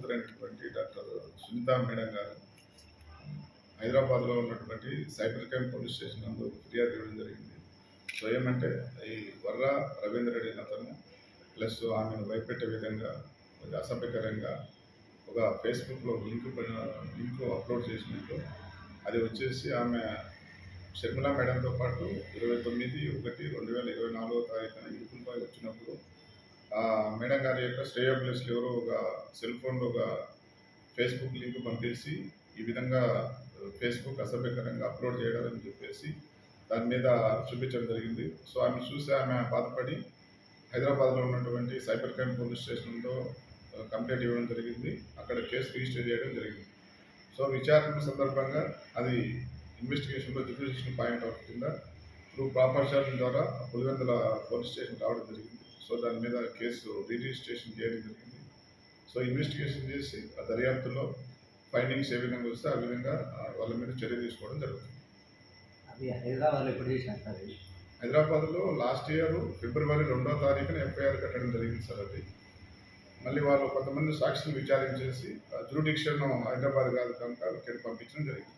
కూతురైనటువంటి doctor Sunitha madam గారు హైదరాబాద్లో ఉన్నటువంటి సైబర్ క్రైమ్ పోలీస్ స్టేషన్ నందు ఫిర్యాదు ఇవ్వడం జరిగింది. సో ఏమంటే ఈ వర్ర రవీంద్ర రెడ్డి అతను ప్లస్ ఆమెను భయపెట్టే విధంగా కొంచెం అసభ్యకరంగా ఒక ఫేస్బుక్లో లింక్ అప్లోడ్ చేసినట్టు అది వచ్చేసి ఆమె షర్మిల మేడంతో పాటు 29/1/2024 ఇరుకులపై వచ్చినప్పుడు మేడం గారి యొక్క శ్రేయోభిలాషులు ఎవరో ఒక సెల్ ఫోన్లో ఒక ఫేస్బుక్ లింక్ పంపేసి ఈ విధంగా ఫేస్బుక్ అసభ్యకరంగా అప్లోడ్ చేయడం చెప్పేసి దాని మీద చూపించడం జరిగింది. సో ఆమె చూసి ఆమె బాధపడి హైదరాబాద్లో ఉన్నటువంటి సైబర్ క్రైమ్ పోలీస్ స్టేషన్లో కంప్లైంట్ ఇవ్వడం జరిగింది. అక్కడ కేసు రిజిస్టర్ చేయడం జరిగింది. సో విచారణ సందర్భంగా అది ఇన్వెస్టిగేషన్లో జ్యుడిషియల్ పాయింట్ అవుట్ కింద త్రూ ప్రాపర్ చార్జ్ ద్వారా పులివెందుల పోలీస్ స్టేషన్ రావడం జరిగింది. సో దాని మీద కేసు రిజిస్ట్రేషన్ చేయడం జరిగింది. సో ఇన్వెస్టిగేషన్ చేసి ఆ దర్యాప్తులో ఫైండింగ్స్ ఏ విధంగా వస్తే ఆ విధంగా వాళ్ళ మీద చర్య తీసుకోవడం జరుగుతుంది. హైదరాబాద్లో లాస్ట్ ఇయర్ ఫిబ్రవరి 2వ తారీఖున ఎఫ్ఐఆర్ కట్టడం జరిగింది సార్. అది మళ్ళీ వాళ్ళు కొంతమంది సాక్షులు విచారించేసి జ్యూరిడిక్షన్ హైదరాబాద్ కాదు కనుక ఇక్కడికి పంపించడం జరిగింది.